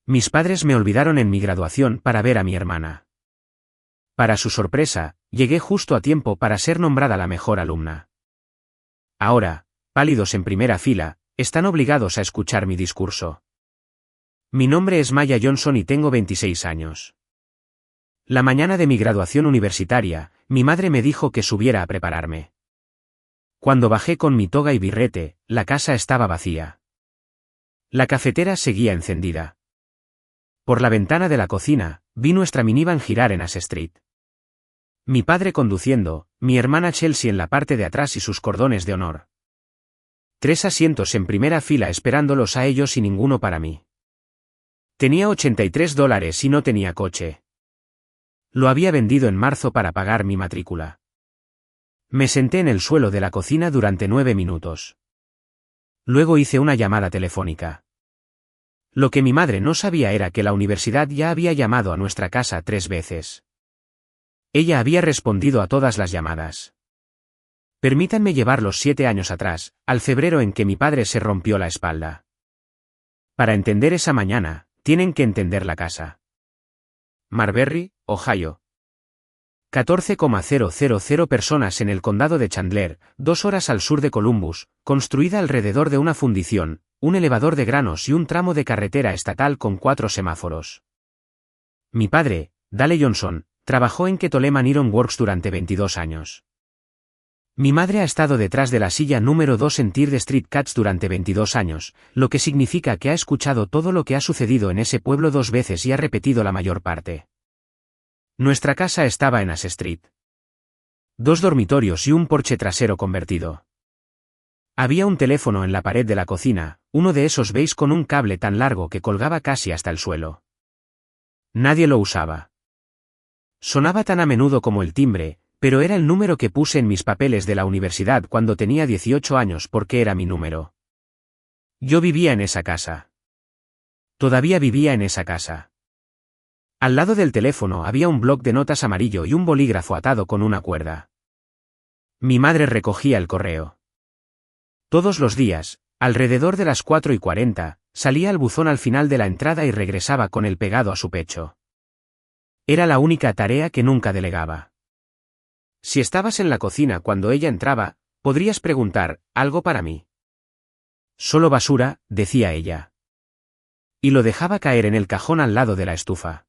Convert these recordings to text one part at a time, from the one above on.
Mis padres me olvidaron en mi graduación para ver a mi hermana. Para su sorpresa, llegué justo a tiempo para ser nombrada la mejor alumna. Ahora, pálidos en primera fila, están obligados a escuchar mi discurso. Mi nombre es Maya Johnson y tengo 26 años. La mañana de mi graduación universitaria, mi madre me dijo que subiera a prepararme. Cuando bajé con mi toga y birrete, la casa estaba vacía. La cafetera seguía encendida. Por la ventana de la cocina, vi nuestra minivan girar en Ash Street. Mi padre conduciendo, mi hermana Chelsea en la parte de atrás y sus cordones de honor. 3 asientos en primera fila esperándolos a ellos y ninguno para mí. Tenía $83 y no tenía coche. Lo había vendido en marzo para pagar mi matrícula. Me senté en el suelo de la cocina durante 9 minutos. Luego hice una llamada telefónica. Lo que mi madre no sabía era que la universidad ya había llamado a nuestra casa 3 veces. Ella había respondido a todas las llamadas. Permítanme llevarlos 7 años atrás, al febrero en que mi padre se rompió la espalda. Para entender esa mañana, tienen que entender la casa. Marbury, Ohio. 14,000 personas en el condado de Chandler, 2 horas al sur de Columbus, construida alrededor de una fundición, un elevador de granos y un tramo de carretera estatal con 4 semáforos. Mi padre, Dale Johnson, trabajó en Ketolema Iron Works durante 22 años. Mi madre ha estado detrás de la silla número 2 en Third Street Cats durante 22 años, lo que significa que ha escuchado todo lo que ha sucedido en ese pueblo 2 veces y ha repetido la mayor parte. Nuestra casa estaba en Ash Street. 2 dormitorios y un porche trasero convertido. Había un teléfono en la pared de la cocina, uno de esos beige con un cable tan largo que colgaba casi hasta el suelo. Nadie lo usaba. Sonaba tan a menudo como el timbre, pero era el número que puse en mis papeles de la universidad cuando tenía 18 años porque era mi número. Yo vivía en esa casa. Todavía vivía en esa casa. Al lado del teléfono había un bloc de notas amarillo y un bolígrafo atado con una cuerda. Mi madre recogía el correo. Todos los días, alrededor de las 4:40, salía al buzón al final de la entrada y regresaba con el pegado a su pecho. Era la única tarea que nunca delegaba. Si estabas en la cocina cuando ella entraba, podrías preguntar, ¿algo para mí? Solo basura, decía ella. Y lo dejaba caer en el cajón al lado de la estufa.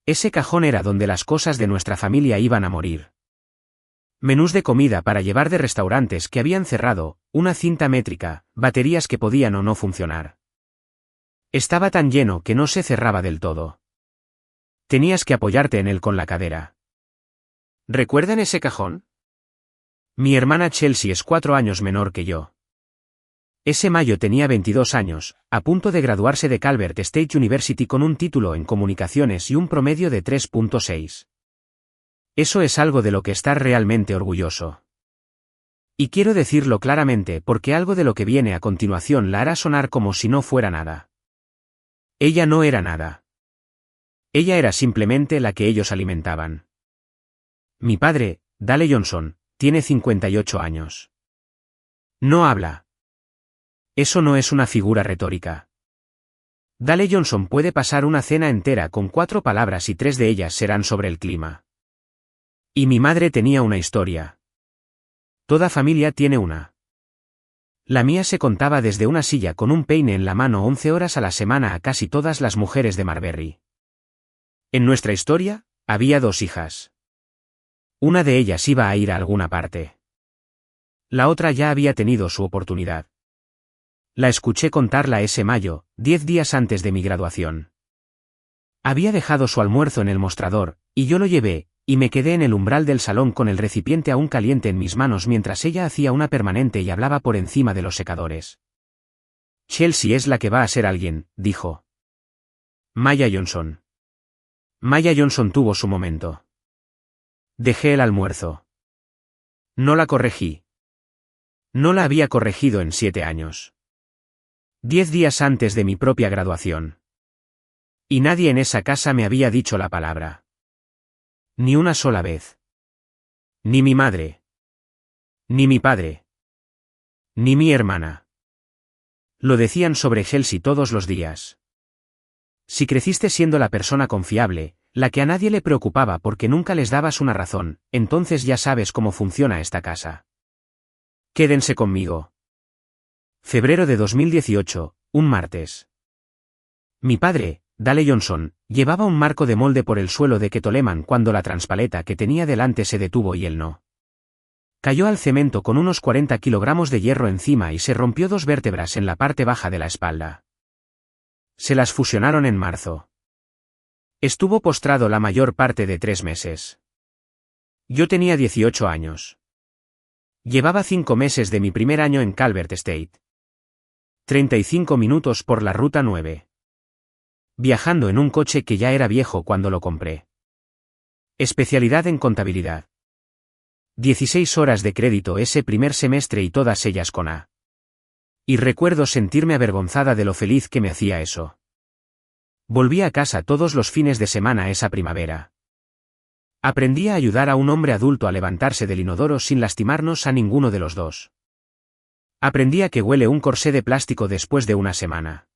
Ese cajón era donde las cosas de nuestra familia iban a morir. Menús de comida para llevar de restaurantes que habían cerrado, una cinta métrica, baterías que podían o no funcionar. Estaba tan lleno que no se cerraba del todo. Tenías que apoyarte en él con la cadera. ¿Recuerdan ese cajón? Mi hermana Chelsea es 4 años menor que yo. Ese mayo tenía 22 años, a punto de graduarse de Calvert State University con un título en comunicaciones y un promedio de 3.6. Eso es algo de lo que estar realmente orgulloso. Y quiero decirlo claramente porque algo de lo que viene a continuación la hará sonar como si no fuera nada. Ella no era nada. Ella era simplemente la que ellos alimentaban. Mi padre, Dale Johnson, tiene 58 años. No habla. Eso no es una figura retórica. Dale Johnson puede pasar una cena entera con 4 palabras y 3 de ellas serán sobre el clima. Y mi madre tenía una historia. Toda familia tiene una. La mía se contaba desde una silla con un peine en la mano 11 horas a la semana a casi todas las mujeres de Marbury. En nuestra historia, había 2 hijas. Una de ellas iba a ir a alguna parte. La otra ya había tenido su oportunidad. La escuché contarla ese mayo, 10 días antes de mi graduación. Había dejado su almuerzo en el mostrador, y yo lo llevé, y me quedé en el umbral del salón con el recipiente aún caliente en mis manos mientras ella hacía una permanente y hablaba por encima de los secadores. Chelsea es la que va a ser alguien, dijo. Maya Johnson. Maya Johnson tuvo su momento. Dejé el almuerzo. No la corregí. No la había corregido en 7 años. 10 días antes de mi propia graduación. Y nadie en esa casa me había dicho la palabra. Ni una sola vez. Ni mi madre. Ni mi padre. Ni mi hermana. Lo decían sobre Chelsea todos los días. Si creciste siendo la persona confiable, la que a nadie le preocupaba porque nunca les dabas una razón, entonces ya sabes cómo funciona esta casa. Quédense conmigo. Febrero de 2018, un martes. Mi padre, Dale Johnson, llevaba un marco de molde por el suelo de Ketoleman cuando la transpaleta que tenía delante se detuvo y él no. Cayó al cemento con unos 40 kilogramos de hierro encima y se rompió 2 vértebras en la parte baja de la espalda. Se las fusionaron en marzo. Estuvo postrado la mayor parte de 3 meses. Yo tenía 18 años. Llevaba 5 meses de mi primer año en Calvert State. 35 minutos por la ruta 9. Viajando en un coche que ya era viejo cuando lo compré. Especialidad en contabilidad. 16 horas de crédito ese primer semestre y todas ellas con A. Y recuerdo sentirme avergonzada de lo feliz que me hacía eso. Volví a casa todos los fines de semana esa primavera. Aprendí a ayudar a un hombre adulto a levantarse del inodoro sin lastimarnos a ninguno de los dos. Aprendí a que huele un corsé de plástico después de una semana.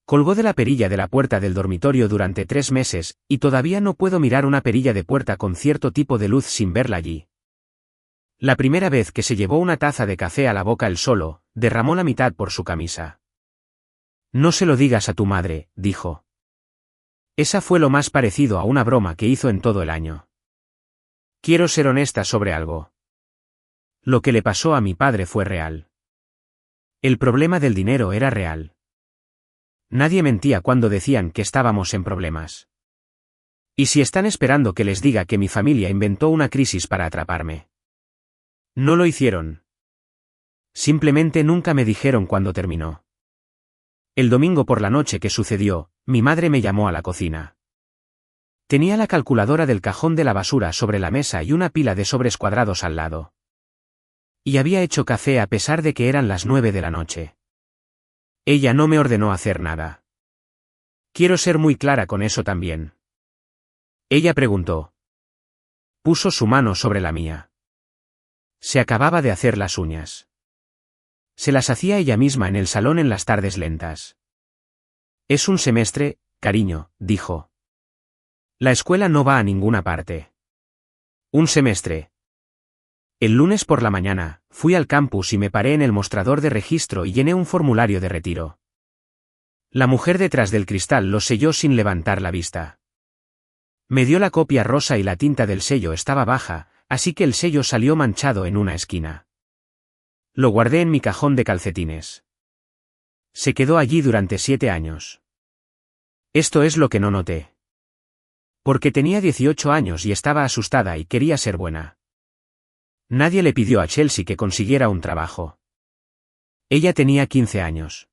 Colgó de la perilla de la puerta del dormitorio durante 3 meses, y todavía no puedo mirar una perilla de puerta con cierto tipo de luz sin verla allí. La primera vez que se llevó una taza de café a la boca él solo, derramó la mitad por su camisa. No se lo digas a tu madre, dijo. Esa fue lo más parecido a una broma que hizo en todo el año. Quiero ser honesta sobre algo. Lo que le pasó a mi padre fue real. El problema del dinero era real. Nadie mentía cuando decían que estábamos en problemas. ¿Y si están esperando que les diga que mi familia inventó una crisis para atraparme? No lo hicieron. Simplemente nunca me dijeron cuándo terminó. El domingo por la noche que sucedió, mi madre me llamó a la cocina. Tenía la calculadora del cajón de la basura sobre la mesa y una pila de sobres cuadrados al lado. Y había hecho café a pesar de que eran las 9 de la noche. Ella no me ordenó hacer nada. Quiero ser muy clara con eso también. Ella preguntó. Puso su mano sobre la mía. Se acababa de hacer las uñas. Se las hacía ella misma en el salón en las tardes lentas. Es un semestre, cariño, dijo. La escuela no va a ninguna parte. Un semestre. El lunes por la mañana, fui al campus y me paré en el mostrador de registro y llené un formulario de retiro. La mujer detrás del cristal lo selló sin levantar la vista. Me dio la copia rosa y la tinta del sello estaba baja, así que el sello salió manchado en una esquina. Lo guardé en mi cajón de calcetines. Se quedó allí durante 7 años. Esto es lo que no noté. Porque tenía 18 años y estaba asustada y quería ser buena. Nadie le pidió a Chelsea que consiguiera un trabajo. Ella tenía 15 años.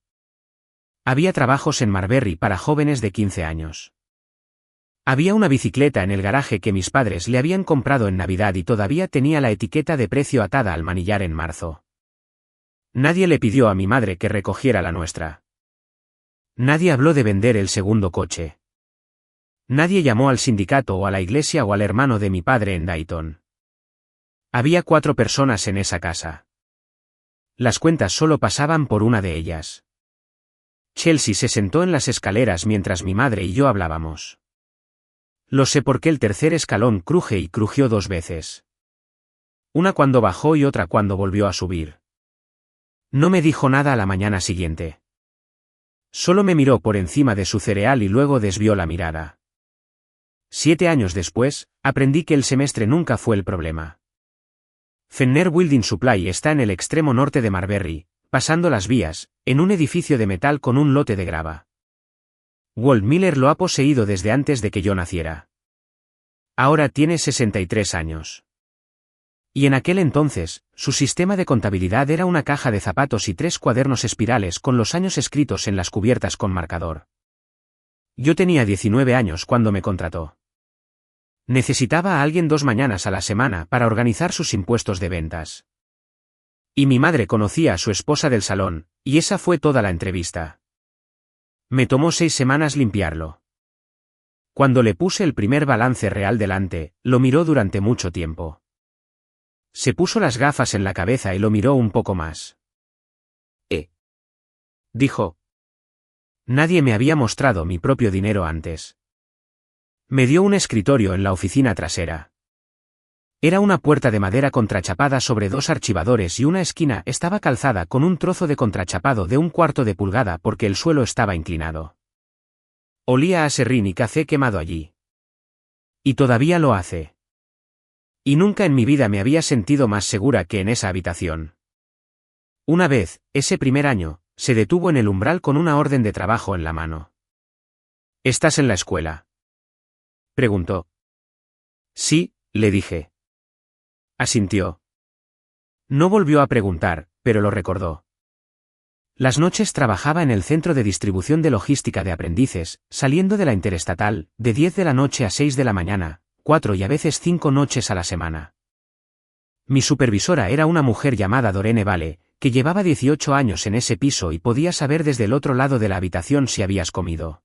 Había trabajos en Marbury para jóvenes de 15 años. Había una bicicleta en el garaje que mis padres le habían comprado en Navidad y todavía tenía la etiqueta de precio atada al manillar en marzo. Nadie le pidió a mi madre que recogiera la nuestra. Nadie habló de vender el segundo coche. Nadie llamó al sindicato o a la iglesia o al hermano de mi padre en Dayton. Había 4 personas en esa casa. Las cuentas solo pasaban por una de ellas. Chelsea se sentó en las escaleras mientras mi madre y yo hablábamos. Lo sé porque el tercer escalón cruje y crujió 2 veces. Una cuando bajó y otra cuando volvió a subir. No me dijo nada a la mañana siguiente. Solo me miró por encima de su cereal y luego desvió la mirada. 7 años después, aprendí que el semestre nunca fue el problema. Fenner Building Supply está en el extremo norte de Marbury, pasando las vías, en un edificio de metal con un lote de grava. Walt Miller lo ha poseído desde antes de que yo naciera. Ahora tiene 63 años. Y en aquel entonces, su sistema de contabilidad era una caja de zapatos y 3 cuadernos espirales con los años escritos en las cubiertas con marcador. Yo tenía 19 años cuando me contrató. Necesitaba a alguien 2 mañanas a la semana para organizar sus impuestos de ventas. Y mi madre conocía a su esposa del salón, y esa fue toda la entrevista. Me tomó 6 semanas limpiarlo. Cuando le puse el primer balance real delante, lo miró durante mucho tiempo. Se puso las gafas en la cabeza y lo miró un poco más. Dijo. Nadie me había mostrado mi propio dinero antes. Me dio un escritorio en la oficina trasera. Era una puerta de madera contrachapada sobre dos archivadores y una esquina estaba calzada con un trozo de contrachapado de 1/4 de pulgada porque el suelo estaba inclinado. Olía a serrín y café quemado allí. Y todavía lo hace. Y nunca en mi vida me había sentido más segura que en esa habitación. Una vez, ese primer año, se detuvo en el umbral con una orden de trabajo en la mano. ¿Estás en la escuela?, preguntó. Sí, le dije. Asintió. No volvió a preguntar, pero lo recordó. Las noches trabajaba en el centro de distribución de logística de aprendices, saliendo de la interestatal, de 10 de la noche a 6 de la mañana, 4 y a veces 5 noches a la semana. Mi supervisora era una mujer llamada Dorene Vale, que llevaba 18 años en ese piso y podía saber desde el otro lado de la habitación si habías comido.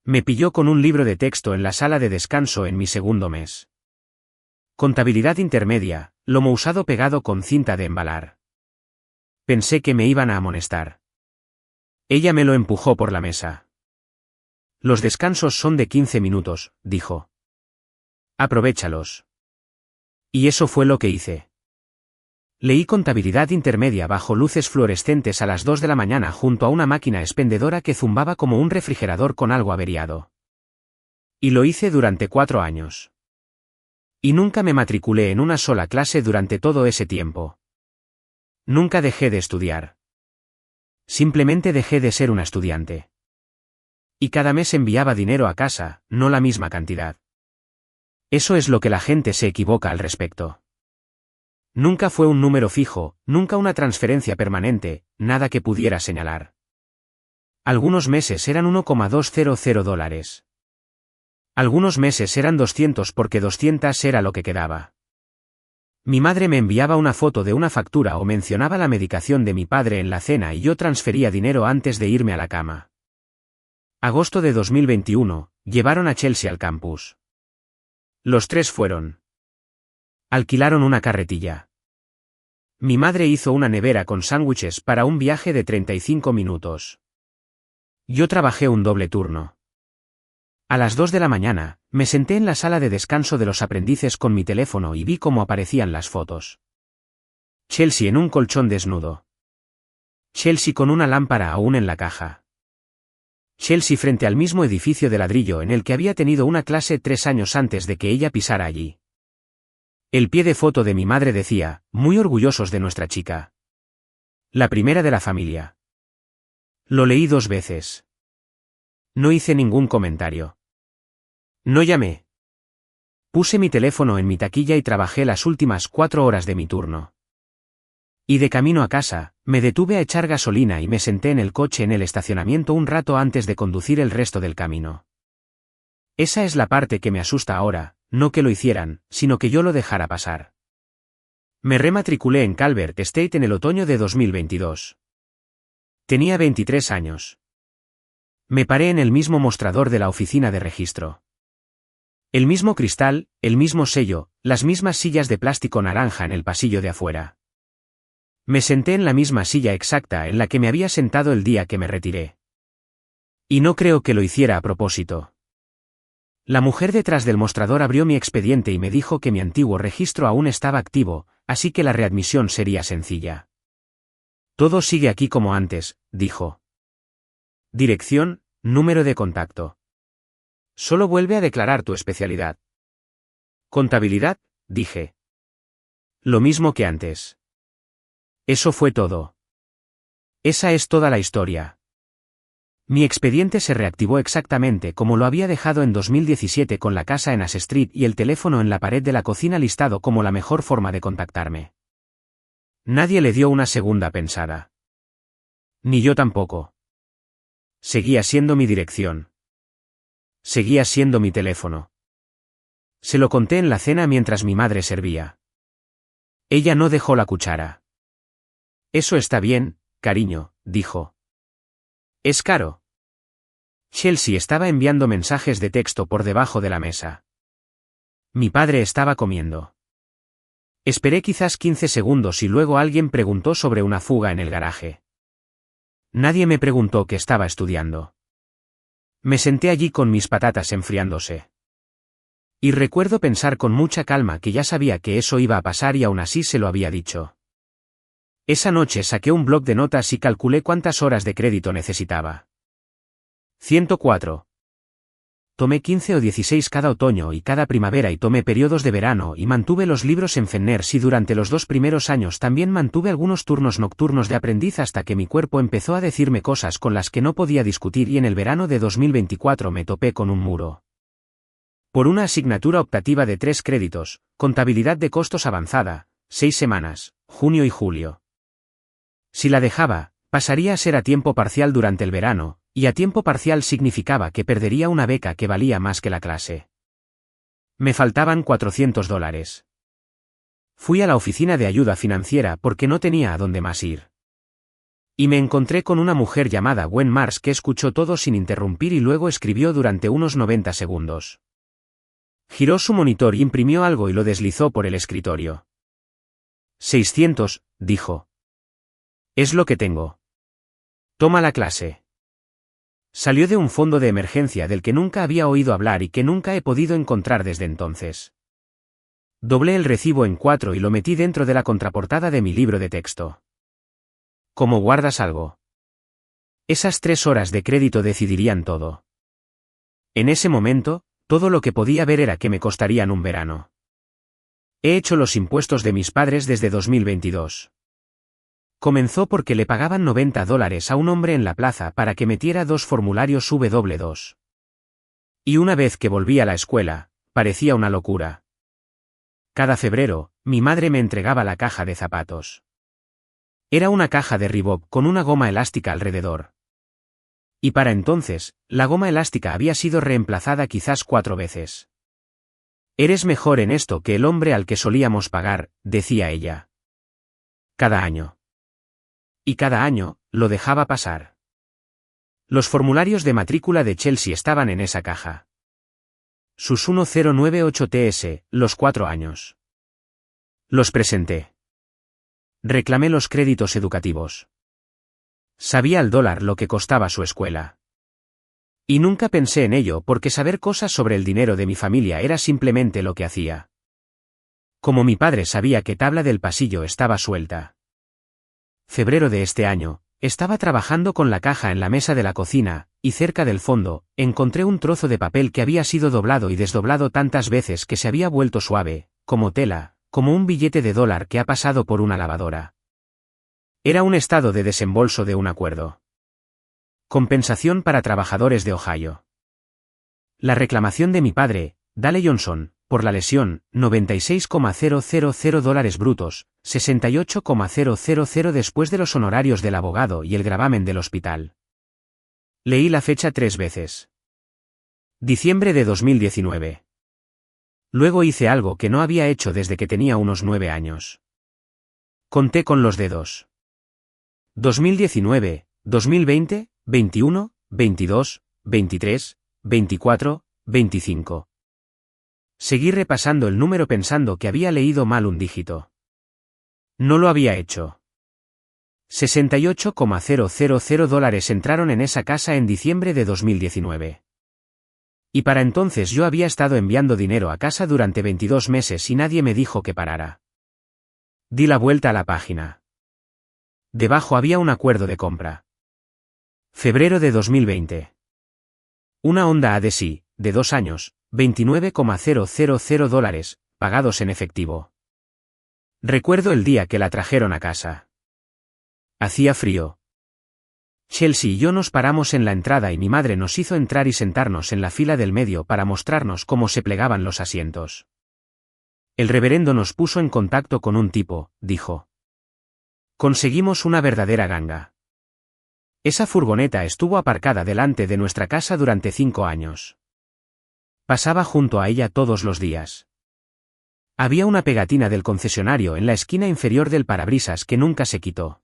Me pilló con un libro de texto en la sala de descanso en mi segundo mes. Contabilidad intermedia, lomo usado pegado con cinta de embalar. Pensé que me iban a amonestar. Ella me lo empujó por la mesa. Los descansos son de 15 minutos, dijo. Aprovéchalos. Y eso fue lo que hice. Leí contabilidad intermedia bajo luces fluorescentes a las 2 de la mañana junto a una máquina expendedora que zumbaba como un refrigerador con algo averiado. Y lo hice durante 4 años. Y nunca me matriculé en una sola clase durante todo ese tiempo. Nunca dejé de estudiar. Simplemente dejé de ser una estudiante. Y cada mes enviaba dinero a casa, no la misma cantidad. Eso es lo que la gente se equivoca al respecto. Nunca fue un número fijo, nunca una transferencia permanente, nada que pudiera señalar. Algunos meses eran $1,200. Algunos meses eran 200 porque 200 era lo que quedaba. Mi madre me enviaba una foto de una factura o mencionaba la medicación de mi padre en la cena y yo transfería dinero antes de irme a la cama. Agosto de 2021, llevaron a Chelsea al campus. Los 3 fueron. Alquilaron una carretilla. Mi madre hizo una nevera con sándwiches para un viaje de 35 minutos. Yo trabajé un doble turno. A las 2 de la mañana, me senté en la sala de descanso de los aprendices con mi teléfono y vi cómo aparecían las fotos. Chelsea en un colchón desnudo. Chelsea con una lámpara aún en la caja. Chelsea frente al mismo edificio de ladrillo en el que había tenido una clase 3 años antes de que ella pisara allí. El pie de foto de mi madre decía, muy orgullosos de nuestra chica. La primera de la familia. Lo leí 2 veces. No hice ningún comentario. No llamé. Puse mi teléfono en mi taquilla y trabajé las últimas 4 horas de mi turno. Y de camino a casa, me detuve a echar gasolina y me senté en el coche en el estacionamiento un rato antes de conducir el resto del camino. Esa es la parte que me asusta ahora, no que lo hicieran, sino que yo lo dejara pasar. Me rematriculé en Calvert State en el otoño de 2022. Tenía 23 años. Me paré en el mismo mostrador de la oficina de registro. El mismo cristal, el mismo sello, las mismas sillas de plástico naranja en el pasillo de afuera. Me senté en la misma silla exacta en la que me había sentado el día que me retiré. Y no creo que lo hiciera a propósito. La mujer detrás del mostrador abrió mi expediente y me dijo que mi antiguo registro aún estaba activo, así que la readmisión sería sencilla. Todo sigue aquí como antes, dijo. Dirección, número de contacto. Solo vuelve a declarar tu especialidad. Contabilidad, dije. Lo mismo que antes. Eso fue todo. Esa es toda la historia. Mi expediente se reactivó exactamente como lo había dejado en 2017 con la casa en Ash Street y el teléfono en la pared de la cocina listado como la mejor forma de contactarme. Nadie le dio una segunda pensada. Ni yo tampoco. Seguía siendo mi dirección. Seguía siendo mi teléfono. Se lo conté en la cena mientras mi madre servía. Ella no dejó la cuchara. Eso está bien, cariño, dijo. ¿Es caro? Chelsea estaba enviando mensajes de texto por debajo de la mesa. Mi padre estaba comiendo. Esperé quizás 15 segundos y luego alguien preguntó sobre una fuga en el garaje. Nadie me preguntó qué estaba estudiando. Me senté allí con mis patatas enfriándose. Y recuerdo pensar con mucha calma que ya sabía que eso iba a pasar y aún así se lo había dicho. Esa noche saqué un bloc de notas y calculé cuántas horas de crédito necesitaba. 104. Tomé 15 o 16 cada otoño y cada primavera y tomé periodos de verano y mantuve los libros en Fenners y durante los 2 primeros años también mantuve algunos turnos nocturnos de aprendiz hasta que mi cuerpo empezó a decirme cosas con las que no podía discutir y en el verano de 2024 me topé con un muro. Por una asignatura optativa de 3 créditos, contabilidad de costos avanzada, 6 semanas, junio y julio. Si la dejaba, pasaría a ser a tiempo parcial durante el verano, y a tiempo parcial significaba que perdería una beca que valía más que la clase. Me faltaban $400. Fui a la oficina de ayuda financiera porque no tenía a dónde más ir. Y me encontré con una mujer llamada Gwen Mars que escuchó todo sin interrumpir y luego escribió durante unos 90 segundos. Giró su monitor y imprimió algo y lo deslizó por el escritorio. 600, dijo. Es lo que tengo. Toma la clase. Salió de un fondo de emergencia del que nunca había oído hablar y que nunca he podido encontrar desde entonces. Doblé el recibo en 4 y lo metí dentro de la contraportada de mi libro de texto. ¿Cómo guardas algo? Esas 3 horas de crédito decidirían todo. En ese momento, todo lo que podía ver era que me costarían un verano. He hecho los impuestos de mis padres desde 2022. Comenzó porque le pagaban $90 a un hombre en la plaza para que metiera 2 formularios W2. Y una vez que volví a la escuela, parecía una locura. Cada febrero, mi madre me entregaba la caja de zapatos. Era una caja de Reebok con una goma elástica alrededor. Y para entonces, la goma elástica había sido reemplazada quizás 4 veces. Eres mejor en esto que el hombre al que solíamos pagar, decía ella. Cada año. Y cada año, lo dejaba pasar. Los formularios de matrícula de Chelsea estaban en esa caja. Sus 1098TS, los 4 años. Los presenté. Reclamé los créditos educativos. Sabía al dólar lo que costaba su escuela. Y nunca pensé en ello porque saber cosas sobre el dinero de mi familia era simplemente lo que hacía. Como mi padre sabía que tabla del pasillo estaba suelta. Febrero de este año, estaba trabajando con la caja en la mesa de la cocina, y cerca del fondo, encontré un trozo de papel que había sido doblado y desdoblado tantas veces que se había vuelto suave, como tela, como un billete de dólar que ha pasado por una lavadora. Era un estado de desembolso de un acuerdo. Compensación para trabajadores de Ohio. La reclamación de mi padre, Dale Johnson, por la lesión, $96,000 brutos, $68,000 después de los honorarios del abogado y el gravamen del hospital. Leí la fecha 3 veces. Diciembre de 2019. Luego hice algo que no había hecho desde que tenía unos 9 años. Conté con los dedos. 2019, 2020, 21, 22, 23, 24, 25. Seguí repasando el número pensando que había leído mal un dígito. No lo había hecho. $68,000 entraron en esa casa en diciembre de 2019. Y para entonces yo había estado enviando dinero a casa durante 22 meses y nadie me dijo que parara. Di la vuelta a la página. Debajo había un acuerdo de compra. Febrero de 2020. Una Honda Odyssey, de 2 años, $29,000, pagados en efectivo. Recuerdo el día que la trajeron a casa. Hacía frío. Chelsea y yo nos paramos en la entrada y mi madre nos hizo entrar y sentarnos en la fila del medio para mostrarnos cómo se plegaban los asientos. El reverendo nos puso en contacto con un tipo, dijo. Conseguimos una verdadera ganga. Esa furgoneta estuvo aparcada delante de nuestra casa durante 5 años. Pasaba junto a ella todos los días. Había una pegatina del concesionario en la esquina inferior del parabrisas que nunca se quitó.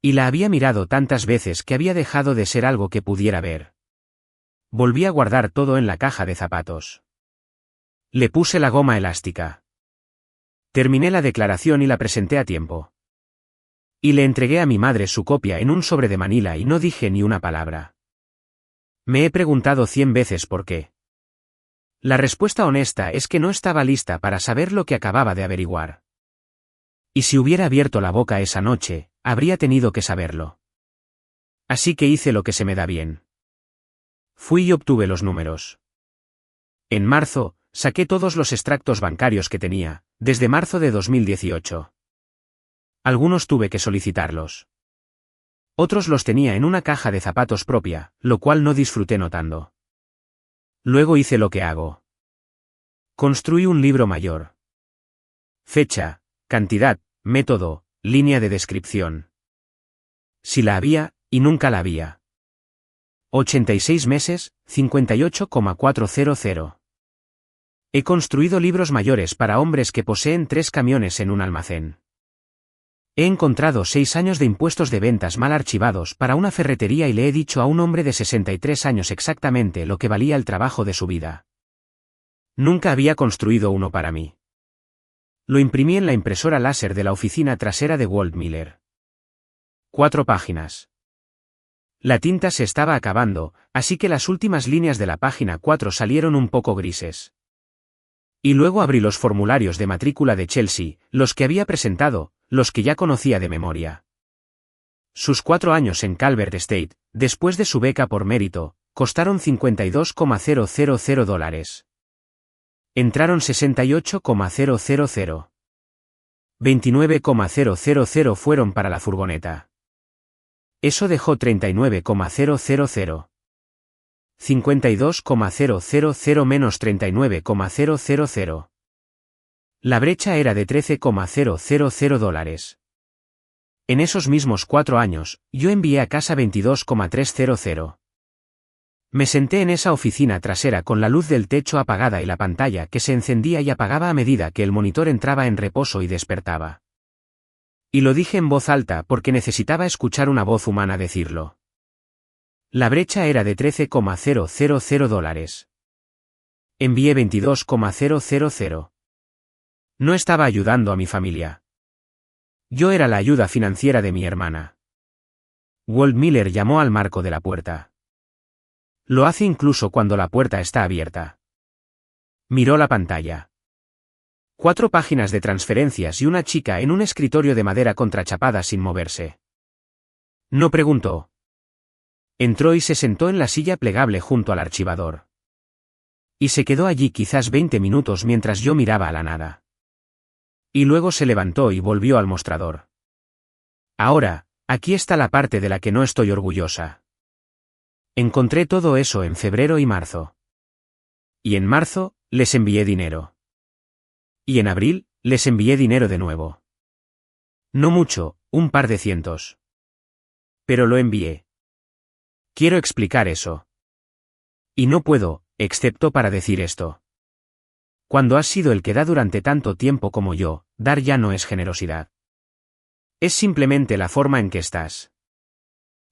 Y la había mirado tantas veces que había dejado de ser algo que pudiera ver. Volví a guardar todo en la caja de zapatos. Le puse la goma elástica. Terminé la declaración y la presenté a tiempo. Y le entregué a mi madre su copia en un sobre de Manila y no dije ni una palabra. Me he preguntado 100 veces por qué. La respuesta honesta es que no estaba lista para saber lo que acababa de averiguar. Y si hubiera abierto la boca esa noche, habría tenido que saberlo. Así que hice lo que se me da bien. Fui y obtuve los números. En marzo, saqué todos los extractos bancarios que tenía, desde marzo de 2018. Algunos tuve que solicitarlos. Otros los tenía en una caja de zapatos propia, lo cual no disfruté notando. Luego hice lo que hago. Construí un libro mayor. Fecha, cantidad, método, línea de descripción. Si la había, y nunca la había. 86 meses, 58,400. He construido libros mayores para hombres que poseen 3 camiones en un almacén. He encontrado 6 años de impuestos de ventas mal archivados para una ferretería y le he dicho a un hombre de 63 años exactamente lo que valía el trabajo de su vida. Nunca había construido uno para mí. Lo imprimí en la impresora láser de la oficina trasera de Walt Miller. 4 páginas. La tinta se estaba acabando, así que las últimas líneas de la página 4 salieron un poco grises. Y luego abrí los formularios de matrícula de Chelsea, los que había presentado, los que ya conocía de memoria. Sus 4 años en Calvert State, después de su beca por mérito, costaron $52,000. Entraron 68,000. 29,000 fueron para la furgoneta. Eso dejó 39,000. 52,000 menos 39,000. La brecha era de $13,000. En esos mismos 4 años, yo envié a casa 22,300. Me senté en esa oficina trasera con la luz del techo apagada y la pantalla que se encendía y apagaba a medida que el monitor entraba en reposo y despertaba. Y lo dije en voz alta porque necesitaba escuchar una voz humana decirlo. La brecha era de $13,000. Envié 22,000. No estaba ayudando a mi familia. Yo era la ayuda financiera de mi hermana. Walt Miller llamó al marco de la puerta. Lo hace incluso cuando la puerta está abierta. Miró la pantalla. 4 páginas de transferencias y una chica en un escritorio de madera contrachapada sin moverse. No preguntó. Entró y se sentó en la silla plegable junto al archivador. Y se quedó allí quizás 20 minutos mientras yo miraba a la nada. Y luego se levantó y volvió al mostrador. Ahora, aquí está la parte de la que no estoy orgullosa. Encontré todo eso en febrero y marzo. Y en marzo, les envié dinero. Y en abril, les envié dinero de nuevo. No mucho, un par de cientos. Pero lo envié. Quiero explicar eso. Y no puedo, excepto para decir esto. Cuando has sido el que da durante tanto tiempo como yo, dar ya no es generosidad. Es simplemente la forma en que estás.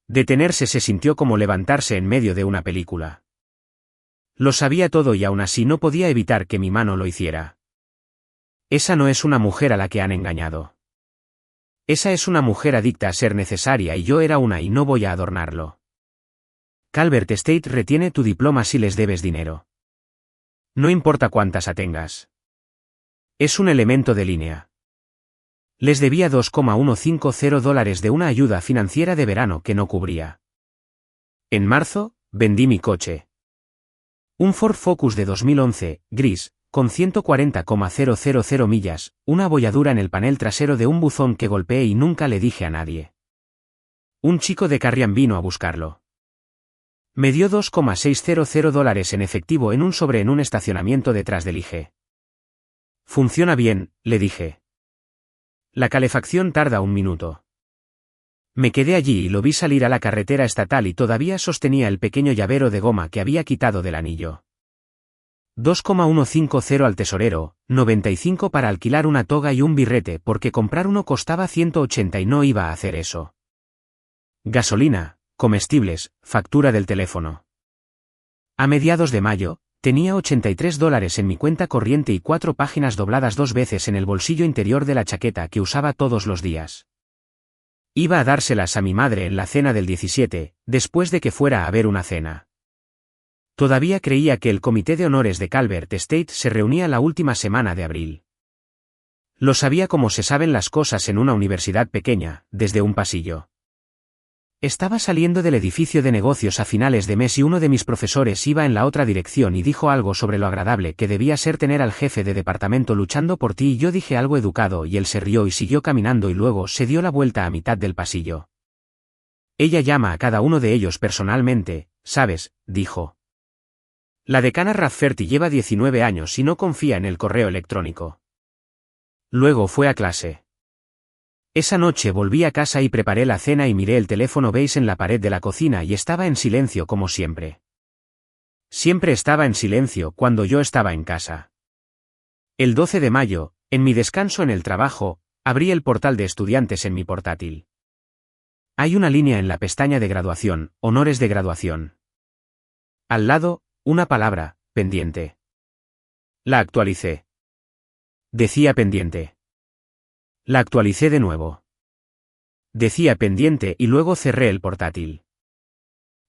Detenerse se sintió como levantarse en medio de una película. Lo sabía todo y aún así no podía evitar que mi mano lo hiciera. Esa no es una mujer a la que han engañado. Esa es una mujer adicta a ser necesaria y yo era una y no voy a adornarlo. Calvert State retiene tu diploma si les debes dinero. No importa cuántas tengas. Es un elemento de línea. Les debía $2,150 de una ayuda financiera de verano que no cubría. En marzo, vendí mi coche. Un Ford Focus de 2011, gris, con 140,000 millas, una abolladura en el panel trasero de un buzón que golpeé y nunca le dije a nadie. Un chico de Carrián vino a buscarlo. Me dio $2,600 en efectivo en un sobre en un estacionamiento detrás del IG. Funciona bien, le dije. La calefacción tarda 1 minuto. Me quedé allí y lo vi salir a la carretera estatal y todavía sostenía el pequeño llavero de goma que había quitado del anillo. 2,150 al tesorero, 95 para alquilar una toga y un birrete porque comprar uno costaba 180 y no iba a hacer eso. Gasolina, comestibles, factura del teléfono. A mediados de mayo, tenía $83 en mi cuenta corriente y 4 páginas dobladas 2 veces en el bolsillo interior de la chaqueta que usaba todos los días. Iba a dárselas a mi madre en la cena del 17, después de que fuera a ver una cena. Todavía creía que el Comité de Honores de Calvert State se reunía la última semana de abril. Lo sabía como se saben las cosas en una universidad pequeña, desde un pasillo. Estaba saliendo del edificio de negocios a finales de mes y uno de mis profesores iba en la otra dirección y dijo algo sobre lo agradable que debía ser tener al jefe de departamento luchando por ti y yo dije algo educado y él se rió y siguió caminando y luego se dio la vuelta a mitad del pasillo. Ella llama a cada uno de ellos personalmente, ¿sabes?, dijo. La decana Rafferty lleva 19 años y no confía en el correo electrónico. Luego fue a clase. Esa noche volví a casa y preparé la cena y miré el teléfono beige en la pared de la cocina y estaba en silencio como siempre. Siempre estaba en silencio cuando yo estaba en casa. El 12 de mayo, en mi descanso en el trabajo, abrí el portal de estudiantes en mi portátil. Hay una línea en la pestaña de graduación, honores de graduación. Al lado, una palabra, pendiente. La actualicé. Decía pendiente. La actualicé de nuevo. Decía pendiente y luego cerré el portátil.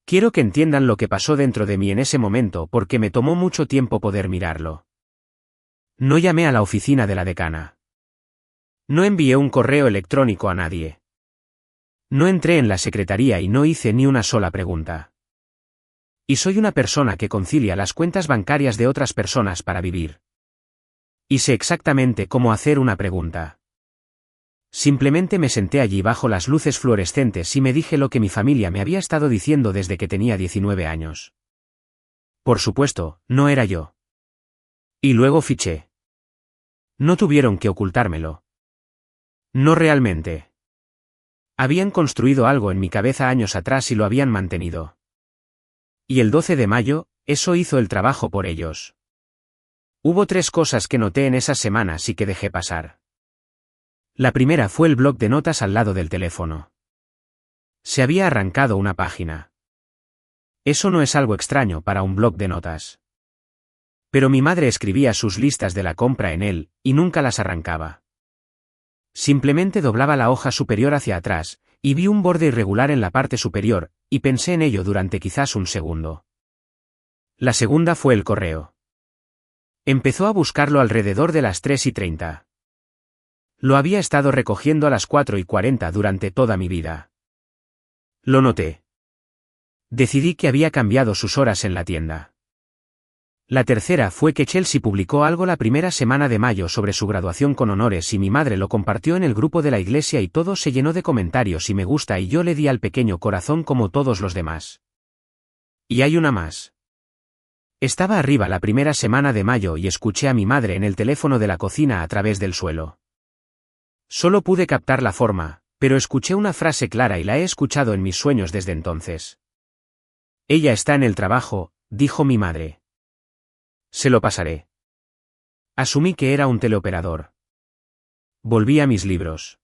Quiero que entiendan lo que pasó dentro de mí en ese momento porque me tomó mucho tiempo poder mirarlo. No llamé a la oficina de la decana. No envié un correo electrónico a nadie. No entré en la secretaría y no hice ni una sola pregunta. Y soy una persona que concilia las cuentas bancarias de otras personas para vivir. Y sé exactamente cómo hacer una pregunta. Simplemente me senté allí bajo las luces fluorescentes y me dije lo que mi familia me había estado diciendo desde que tenía 19 años. Por supuesto, no era yo. Y luego fiché. No tuvieron que ocultármelo. No realmente. Habían construido algo en mi cabeza años atrás y lo habían mantenido. Y el 12 de mayo, eso hizo el trabajo por ellos. Hubo 3 cosas que noté en esas semanas y que dejé pasar. La primera fue el bloc de notas al lado del teléfono. Se había arrancado una página. Eso no es algo extraño para un bloc de notas. Pero mi madre escribía sus listas de la compra en él, y nunca las arrancaba. Simplemente doblaba la hoja superior hacia atrás, y vi un borde irregular en la parte superior, y pensé en ello durante quizás un segundo. La segunda fue el correo. Empezó a buscarlo alrededor de las 3:30. Lo había estado recogiendo a las 4:40 durante toda mi vida. Lo noté. Decidí que había cambiado sus horas en la tienda. La tercera fue que Chelsea publicó algo la primera semana de mayo sobre su graduación con honores y mi madre lo compartió en el grupo de la iglesia y todo se llenó de comentarios y me gusta y yo le di al pequeño corazón como todos los demás. Y hay una más. Estaba arriba la primera semana de mayo y escuché a mi madre en el teléfono de la cocina a través del suelo. Solo pude captar la forma, pero escuché una frase clara y la he escuchado en mis sueños desde entonces. Ella está en el trabajo, dijo mi madre. Se lo pasaré. Asumí que era un teleoperador. Volví a mis libros.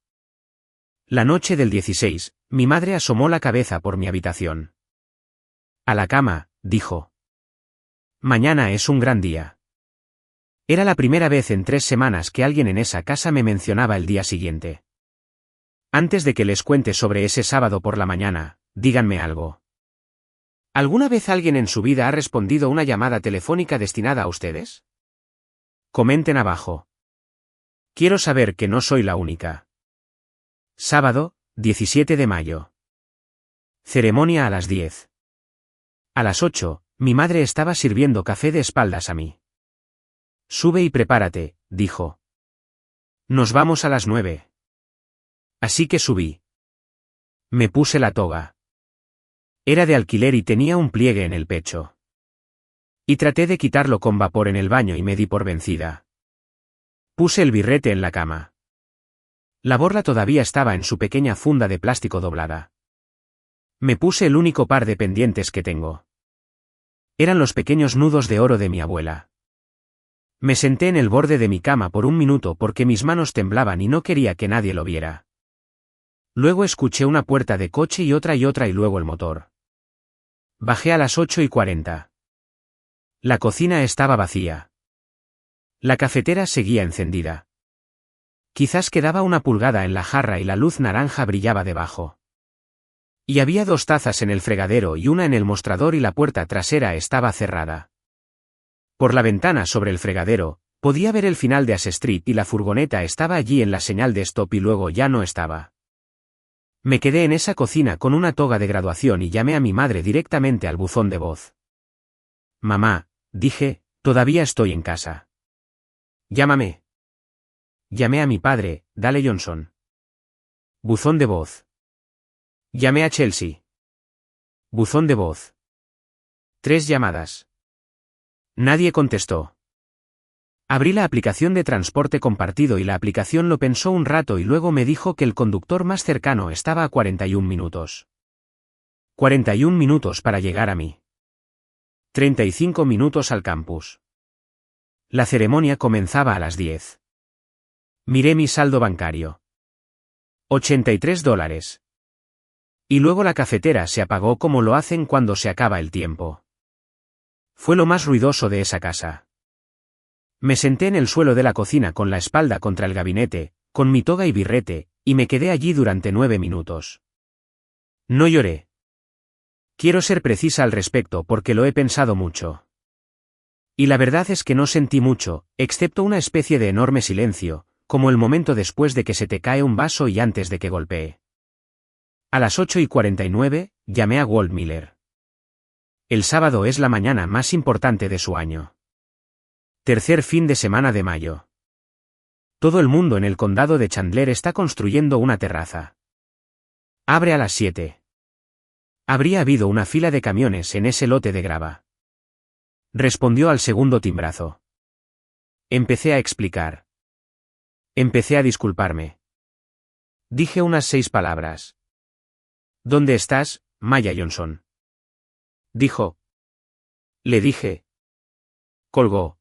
La noche del 16, mi madre asomó la cabeza por mi habitación. A la cama, dijo. Mañana es un gran día. Era la primera vez en 3 semanas que alguien en esa casa me mencionaba el día siguiente. Antes de que les cuente sobre ese sábado por la mañana, díganme algo. ¿Alguna vez alguien en su vida ha respondido una llamada telefónica destinada a ustedes? Comenten abajo. Quiero saber que no soy la única. Sábado, 17 de mayo. Ceremonia a las 10. A las 8, mi madre estaba sirviendo café de espaldas a mí. Sube y prepárate, dijo. Nos vamos a las 9. Así que subí. Me puse la toga. Era de alquiler y tenía un pliegue en el pecho. Y traté de quitarlo con vapor en el baño y me di por vencida. Puse el birrete en la cama. La borla todavía estaba en su pequeña funda de plástico doblada. Me puse el único par de pendientes que tengo. Eran los pequeños nudos de oro de mi abuela. Me senté en el borde de mi cama por un minuto porque mis manos temblaban y no quería que nadie lo viera. Luego escuché una puerta de coche y otra y luego el motor. Bajé a las 8:40. La cocina estaba vacía. La cafetera seguía encendida. Quizás quedaba una pulgada en la jarra y la luz naranja brillaba debajo. Y había 2 tazas en el fregadero y una en el mostrador y la puerta trasera estaba cerrada. Por la ventana sobre el fregadero, podía ver el final de Ash Street y la furgoneta estaba allí en la señal de stop y luego ya no estaba. Me quedé en esa cocina con una toga de graduación y llamé a mi madre directamente al buzón de voz. Mamá, dije, todavía estoy en casa. Llámame. Llamé a mi padre, Dale Johnson. Buzón de voz. Llamé a Chelsea. Buzón de voz. 3 llamadas. Nadie contestó. Abrí la aplicación de transporte compartido y la aplicación lo pensó un rato y luego me dijo que el conductor más cercano estaba a 41 minutos. 41 minutos para llegar a mí. 35 minutos al campus. La ceremonia comenzaba a las 10. Miré mi saldo bancario. $83. Y luego la cafetera se apagó como lo hacen cuando se acaba el tiempo. Fue lo más ruidoso de esa casa. Me senté en el suelo de la cocina con la espalda contra el gabinete, con mi toga y birrete, y me quedé allí durante 9 minutos. No lloré. Quiero ser precisa al respecto porque lo he pensado mucho. Y la verdad es que no sentí mucho, excepto una especie de enorme silencio, como el momento después de que se te cae un vaso y antes de que golpee. A las 8:49, llamé a Walt Miller. El sábado es la mañana más importante de su año. Tercer fin de semana de mayo. Todo el mundo en el condado de Chandler está construyendo una terraza. Abre a las 7. Habría habido una fila de camiones en ese lote de grava. Respondió al segundo timbrazo. Empecé a explicar. Empecé a disculparme. Dije unas 6 palabras. ¿Dónde estás, Maya Johnson? Dijo. Le dije. Colgó.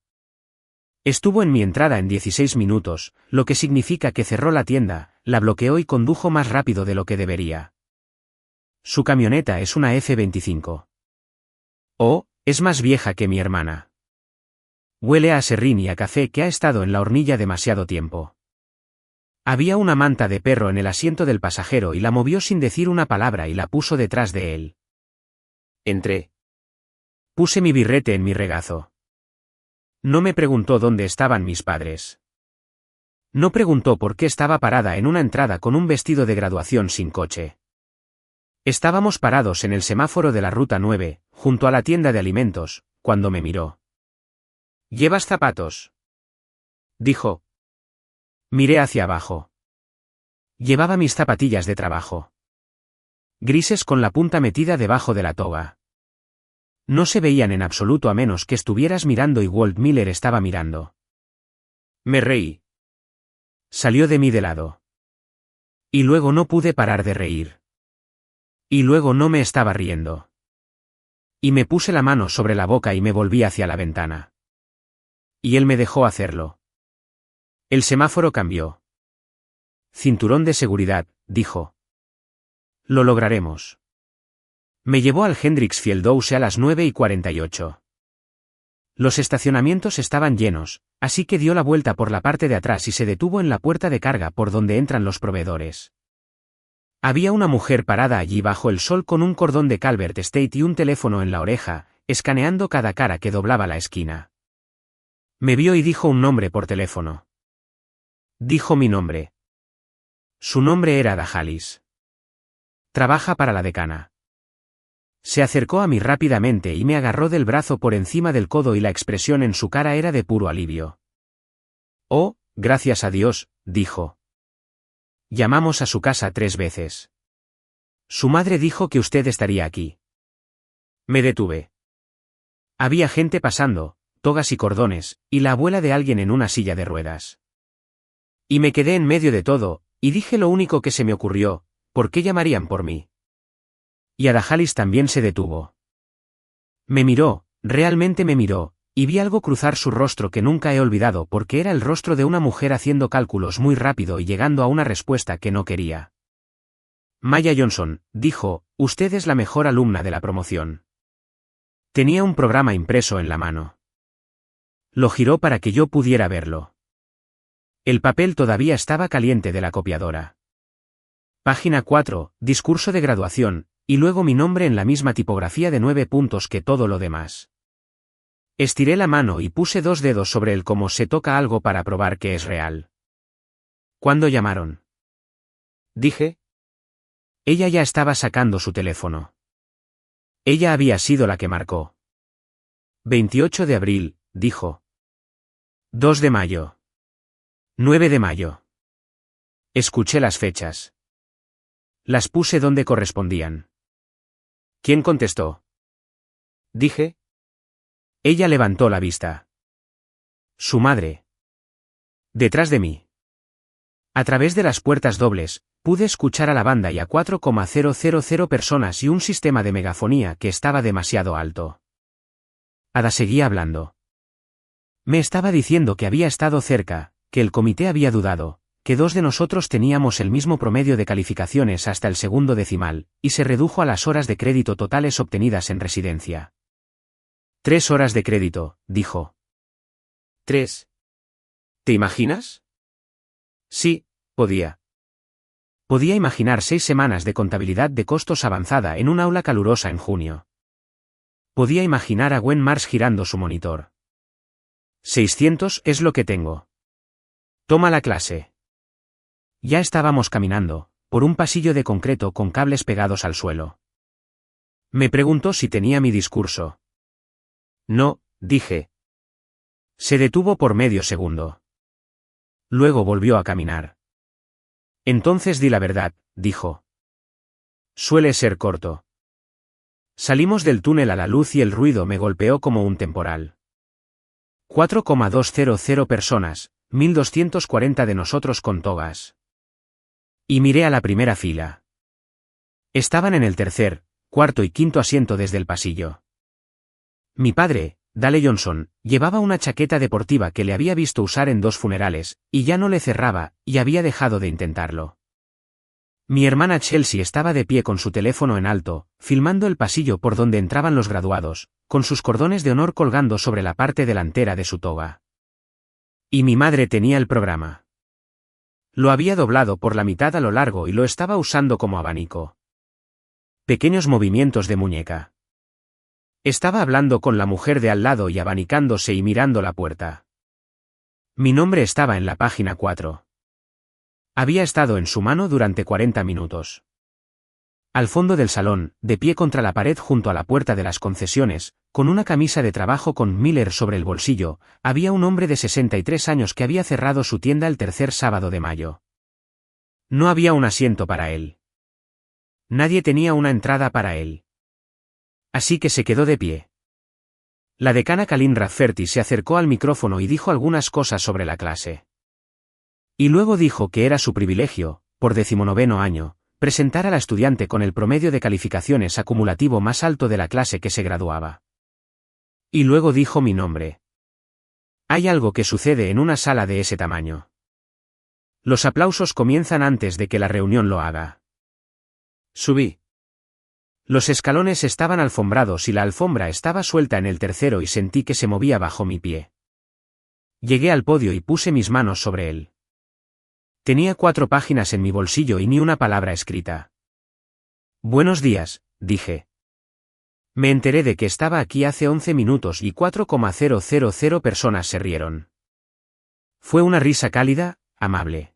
Estuvo en mi entrada en 16 minutos, lo que significa que cerró la tienda, la bloqueó y condujo más rápido de lo que debería. Su camioneta es una F-25. Oh, es más vieja que mi hermana. Huele a aserrín y a café que ha estado en la hornilla demasiado tiempo. Había una manta de perro en el asiento del pasajero y la movió sin decir una palabra y la puso detrás de él. Entré. Puse mi birrete en mi regazo. No me preguntó dónde estaban mis padres. No preguntó por qué estaba parada en una entrada con un vestido de graduación sin coche. Estábamos parados en el semáforo de la Ruta 9, junto a la tienda de alimentos, cuando me miró. ¿Llevas zapatos?, dijo. Miré hacia abajo. Llevaba mis zapatillas de trabajo. Grises con la punta metida debajo de la toga. No se veían en absoluto a menos que estuvieras mirando y Walt Miller estaba mirando. Me reí. Salió de mí de lado. Y luego no pude parar de reír. Y luego no me estaba riendo. Y me puse la mano sobre la boca y me volví hacia la ventana. Y él me dejó hacerlo. El semáforo cambió. Cinturón de seguridad, dijo. Lo lograremos. Me llevó al Hendrix Fieldhouse a las 9:48. Los estacionamientos estaban llenos, así que dio la vuelta por la parte de atrás y se detuvo en la puerta de carga por donde entran los proveedores. Había una mujer parada allí bajo el sol con un cordón de Calvert State y un teléfono en la oreja, escaneando cada cara que doblaba la esquina. Me vio y dijo un nombre por teléfono. Dijo mi nombre. Su nombre era Dahalis. Trabaja para la decana. Se acercó a mí rápidamente y me agarró del brazo por encima del codo y la expresión en su cara era de puro alivio. Oh, gracias a Dios, dijo. Llamamos a su casa 3 veces. Su madre dijo que usted estaría aquí. Me detuve. Había gente pasando, togas y cordones, y la abuela de alguien en una silla de ruedas. Y me quedé en medio de todo, y dije lo único que se me ocurrió, ¿por qué llamarían por mí? Y Dahalis también se detuvo. Me miró, realmente me miró, y vi algo cruzar su rostro que nunca he olvidado porque era el rostro de una mujer haciendo cálculos muy rápido y llegando a una respuesta que no quería. Maya Johnson, dijo, usted es la mejor alumna de la promoción. Tenía un programa impreso en la mano. Lo giró para que yo pudiera verlo. El papel todavía estaba caliente de la copiadora. Página 4, discurso de graduación, y luego mi nombre en la misma tipografía de 9 puntos que todo lo demás. Estiré la mano y puse 2 dedos sobre él como se toca algo para probar que es real. ¿Cuándo llamaron? Dije. Ella ya estaba sacando su teléfono. Ella había sido la que marcó. 28 de abril, dijo. 2 de mayo. 9 de mayo. Escuché las fechas. Las puse donde correspondían. ¿Quién contestó? Dije. Ella levantó la vista. Su madre. Detrás de mí. A través de las puertas dobles, pude escuchar a la banda y a 4,000 personas y un sistema de megafonía que estaba demasiado alto. Ada seguía hablando. Me estaba diciendo que había estado cerca, que el comité había dudado, que 2 de nosotros teníamos el mismo promedio de calificaciones hasta el segundo decimal, y se redujo a las horas de crédito totales obtenidas en residencia. 3 horas de crédito, dijo. 3. ¿Te imaginas? Sí, podía. Podía imaginar 6 semanas de contabilidad de costos avanzada en un aula calurosa en junio. Podía imaginar a Gwen Mars girando su monitor. 600 es lo que tengo. Toma la clase. Ya estábamos caminando, por un pasillo de concreto con cables pegados al suelo. Me preguntó si tenía mi discurso. No, dije. Se detuvo por medio segundo. Luego volvió a caminar. Entonces di la verdad, dijo. Suele ser corto. Salimos del túnel a la luz y el ruido me golpeó como un temporal. 4,200 personas, 1240 de nosotros con togas. Y miré a la primera fila. Estaban en el tercer, cuarto y quinto asiento desde el pasillo. Mi padre, Dale Johnson, llevaba una chaqueta deportiva que le había visto usar en 2 funerales, y ya no le cerraba, y había dejado de intentarlo. Mi hermana Chelsea estaba de pie con su teléfono en alto, filmando el pasillo por donde entraban los graduados, con sus cordones de honor colgando sobre la parte delantera de su toga. Y mi madre tenía el programa. Lo había doblado por la mitad a lo largo y lo estaba usando como abanico. Pequeños movimientos de muñeca. Estaba hablando con la mujer de al lado y abanicándose y mirando la puerta. Mi nombre estaba en la página 4. Había estado en su mano durante 40 minutos. Al fondo del salón, de pie contra la pared junto a la puerta de las concesiones, con una camisa de trabajo con Miller sobre el bolsillo, había un hombre de 63 años que había cerrado su tienda el tercer sábado de mayo. No había un asiento para él. Nadie tenía una entrada para él. Así que se quedó de pie. La decana Colleen Rafferty se acercó al micrófono y dijo algunas cosas sobre la clase. Y luego dijo que era su privilegio, por 19º año, presentar a la estudiante con el promedio de calificaciones acumulativo más alto de la clase que se graduaba. Y luego dijo mi nombre. Hay algo que sucede en una sala de ese tamaño. Los aplausos comienzan antes de que la reunión lo haga. Subí. Los escalones estaban alfombrados y la alfombra estaba suelta en el tercero y sentí que se movía bajo mi pie. Llegué al podio y puse mis manos sobre él. Tenía 4 páginas en mi bolsillo y ni una palabra escrita. Buenos días, dije. Me enteré de que estaba aquí hace 11 minutos y 4,000 personas se rieron. Fue una risa cálida, amable.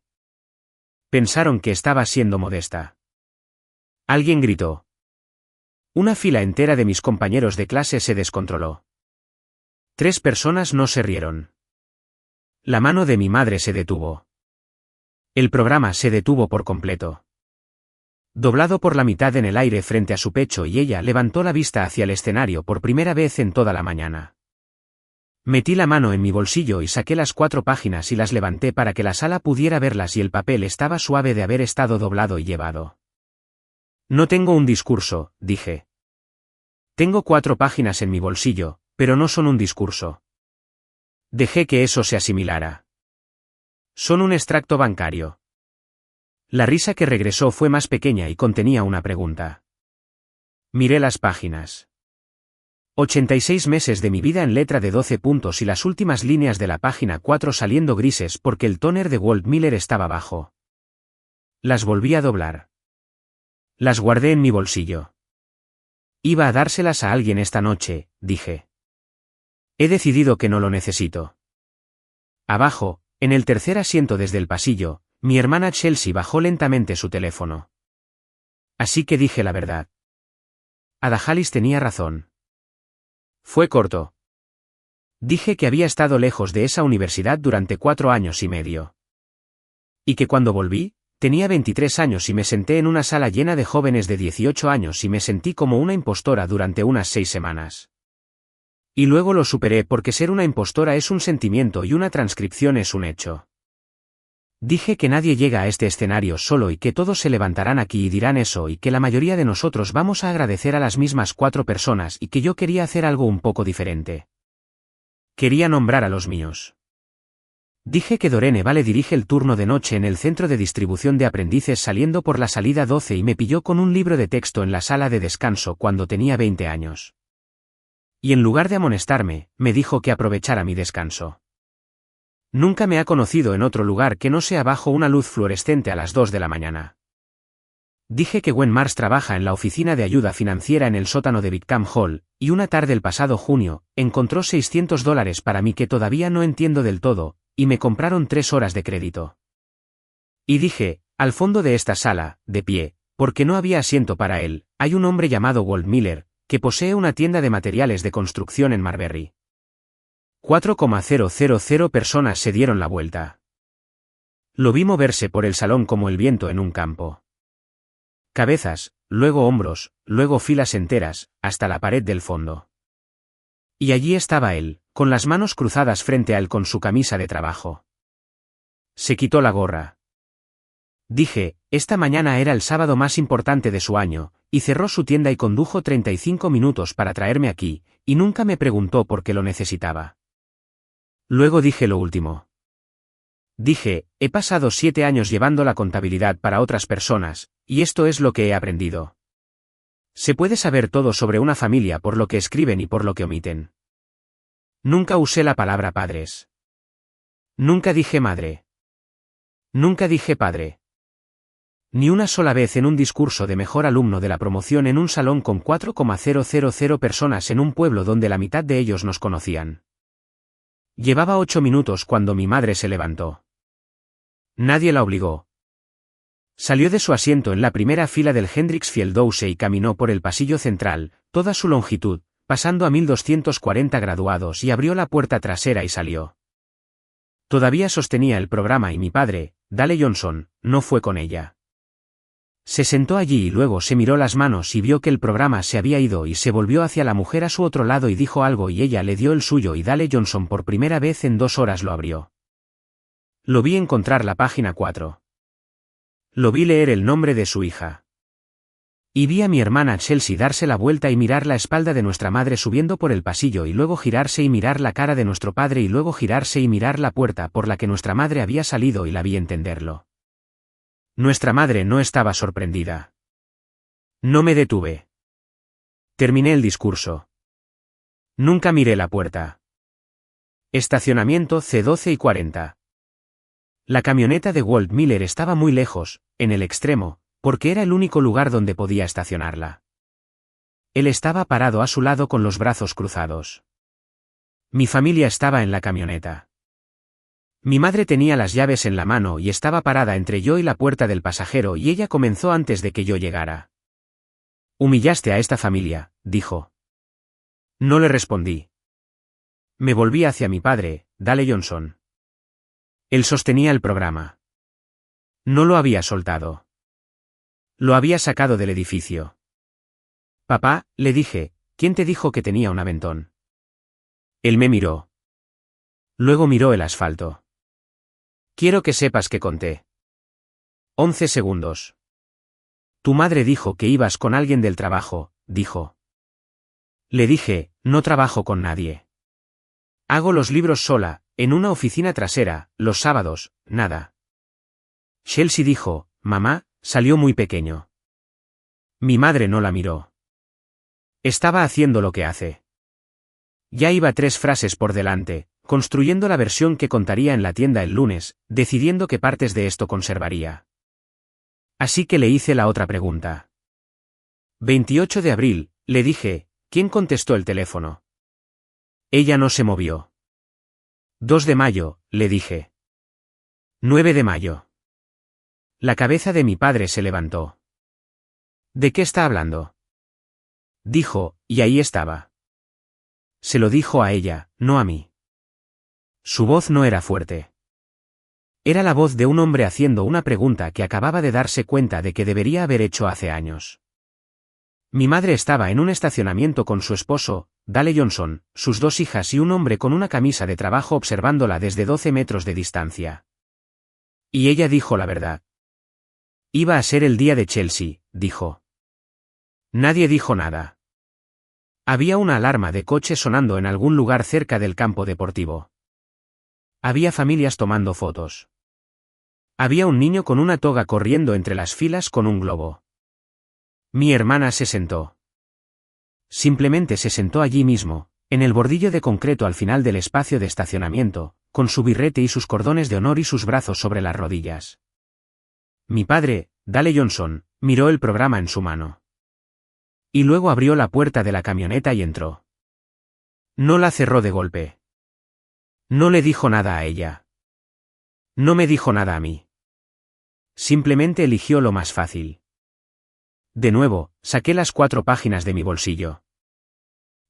Pensaron que estaba siendo modesta. Alguien gritó. Una fila entera de mis compañeros de clase se descontroló. 3 personas no se rieron. La mano de mi madre se detuvo. El programa se detuvo por completo. Doblado por la mitad en el aire frente a su pecho y ella levantó la vista hacia el escenario por primera vez en toda la mañana. Metí la mano en mi bolsillo y saqué las 4 páginas y las levanté para que la sala pudiera verlas y el papel estaba suave de haber estado doblado y llevado. No tengo un discurso, dije. Tengo 4 páginas en mi bolsillo, pero no son un discurso. Dejé que eso se asimilara. Son un extracto bancario. La risa que regresó fue más pequeña y contenía una pregunta. Miré las páginas. 86 meses de mi vida en letra de 12 puntos y las últimas líneas de la página 4 saliendo grises porque el tóner de Walt Miller estaba bajo. Las volví a doblar. Las guardé en mi bolsillo. Iba a dárselas a alguien esta noche, dije. He decidido que no lo necesito. Abajo, en el tercer asiento desde el pasillo, mi hermana Chelsea bajó lentamente su teléfono. Así que dije la verdad. Ada Hallis tenía razón. Fue corto. Dije que había estado lejos de esa universidad durante 4 años y medio. Y que cuando volví, tenía 23 años y me senté en una sala llena de jóvenes de 18 años y me sentí como una impostora durante unas 6 semanas. Y luego lo superé porque ser una impostora es un sentimiento y una transcripción es un hecho. Dije que nadie llega a este escenario solo y que todos se levantarán aquí y dirán eso y que la mayoría de nosotros vamos a agradecer a las mismas 4 personas y que yo quería hacer algo un poco diferente. Quería nombrar a los míos. Dije que Dorene Vale dirige el turno de noche en el centro de distribución de aprendices saliendo por la salida 12 y me pilló con un libro de texto en la sala de descanso cuando tenía 20 años. Y en lugar de amonestarme, me dijo que aprovechara mi descanso. Nunca me ha conocido en otro lugar que no sea bajo una luz fluorescente a las 2 de la mañana. Dije que Gwen Mars trabaja en la oficina de ayuda financiera en el sótano de Whitcomb Hall, y una tarde el pasado junio, encontró $600 para mí que todavía no entiendo del todo, y me compraron 3 horas de crédito. Y dije, al fondo de esta sala, de pie, porque no había asiento para él, hay un hombre llamado Walt Miller, que posee una tienda de materiales de construcción en Marbury. 4,000 personas se dieron la vuelta. Lo vi moverse por el salón como el viento en un campo. Cabezas, luego hombros, luego filas enteras, hasta la pared del fondo. Y allí estaba él, con las manos cruzadas frente a él con su camisa de trabajo. Se quitó la gorra. Dije, esta mañana era el sábado más importante de su año, y cerró su tienda y condujo 35 minutos para traerme aquí, y nunca me preguntó por qué lo necesitaba. Luego dije lo último. Dije, he pasado 7 años llevando la contabilidad para otras personas, y esto es lo que he aprendido. Se puede saber todo sobre una familia por lo que escriben y por lo que omiten. Nunca usé la palabra padres. Nunca dije madre. Nunca dije padre. Ni una sola vez en un discurso de mejor alumno de la promoción en un salón con 4,000 personas en un pueblo donde la mitad de ellos nos conocían. Llevaba 8 minutos cuando mi madre se levantó. Nadie la obligó. Salió de su asiento en la primera fila del Hendrix Fieldhouse y caminó por el pasillo central, toda su longitud, pasando a 1240 graduados y abrió la puerta trasera y salió. Todavía sostenía el programa y mi padre, Dale Johnson, no fue con ella. Se sentó allí y luego se miró las manos y vio que el programa se había ido y se volvió hacia la mujer a su otro lado y dijo algo y ella le dio el suyo y Dale Johnson por primera vez en 2 horas lo abrió. Lo vi encontrar la página 4. Lo vi leer el nombre de su hija. Y vi a mi hermana Chelsea darse la vuelta y mirar la espalda de nuestra madre subiendo por el pasillo y luego girarse y mirar la cara de nuestro padre y luego girarse y mirar la puerta por la que nuestra madre había salido y la vi entenderlo. Nuestra madre no estaba sorprendida. No me detuve. Terminé el discurso. Nunca miré la puerta. Estacionamiento C12 y 40. La camioneta de Walt Miller estaba muy lejos, en el extremo, porque era el único lugar donde podía estacionarla. Él estaba parado a su lado con los brazos cruzados. Mi familia estaba en la camioneta. Mi madre tenía las llaves en la mano y estaba parada entre yo y la puerta del pasajero y ella comenzó antes de que yo llegara. Humillaste a esta familia, dijo. No le respondí. Me volví hacia mi padre, Dale Johnson. Él sostenía el programa. No lo había soltado. Lo había sacado del edificio. Papá, le dije, ¿quién te dijo que tenía un aventón? Él me miró. Luego miró el asfalto. Quiero que sepas que conté. 11 segundos. Tu madre dijo que ibas con alguien del trabajo, dijo. Le dije, no trabajo con nadie. Hago los libros sola, en una oficina trasera, los sábados, nada. Chelsea dijo, mamá, salió muy pequeño. Mi madre no la miró. Estaba haciendo lo que hace. Ya iba 3 frases por delante, construyendo la versión que contaría en la tienda el lunes, decidiendo qué partes de esto conservaría. Así que le hice la otra pregunta. 28 de abril, le dije, ¿quién contestó el teléfono? Ella no se movió. 2 de mayo, le dije. 9 de mayo. La cabeza de mi padre se levantó. ¿De qué está hablando? Dijo, y ahí estaba. Se lo dijo a ella, no a mí. Su voz no era fuerte. Era la voz de un hombre haciendo una pregunta que acababa de darse cuenta de que debería haber hecho hace años. Mi madre estaba en un estacionamiento con su esposo, Dale Johnson, sus 2 hijas y un hombre con una camisa de trabajo observándola desde 12 metros de distancia. Y ella dijo la verdad. Iba a ser el día de Chelsea, dijo. Nadie dijo nada. Había una alarma de coche sonando en algún lugar cerca del campo deportivo. Había familias tomando fotos. Había un niño con una toga corriendo entre las filas con un globo. Mi hermana se sentó. Simplemente se sentó allí mismo, en el bordillo de concreto al final del espacio de estacionamiento, con su birrete y sus cordones de honor y sus brazos sobre las rodillas. Mi padre, Dale Johnson, miró el programa en su mano. Y luego abrió la puerta de la camioneta y entró. No la cerró de golpe. No le dijo nada a ella. No me dijo nada a mí. Simplemente eligió lo más fácil. De nuevo, saqué las 4 páginas de mi bolsillo.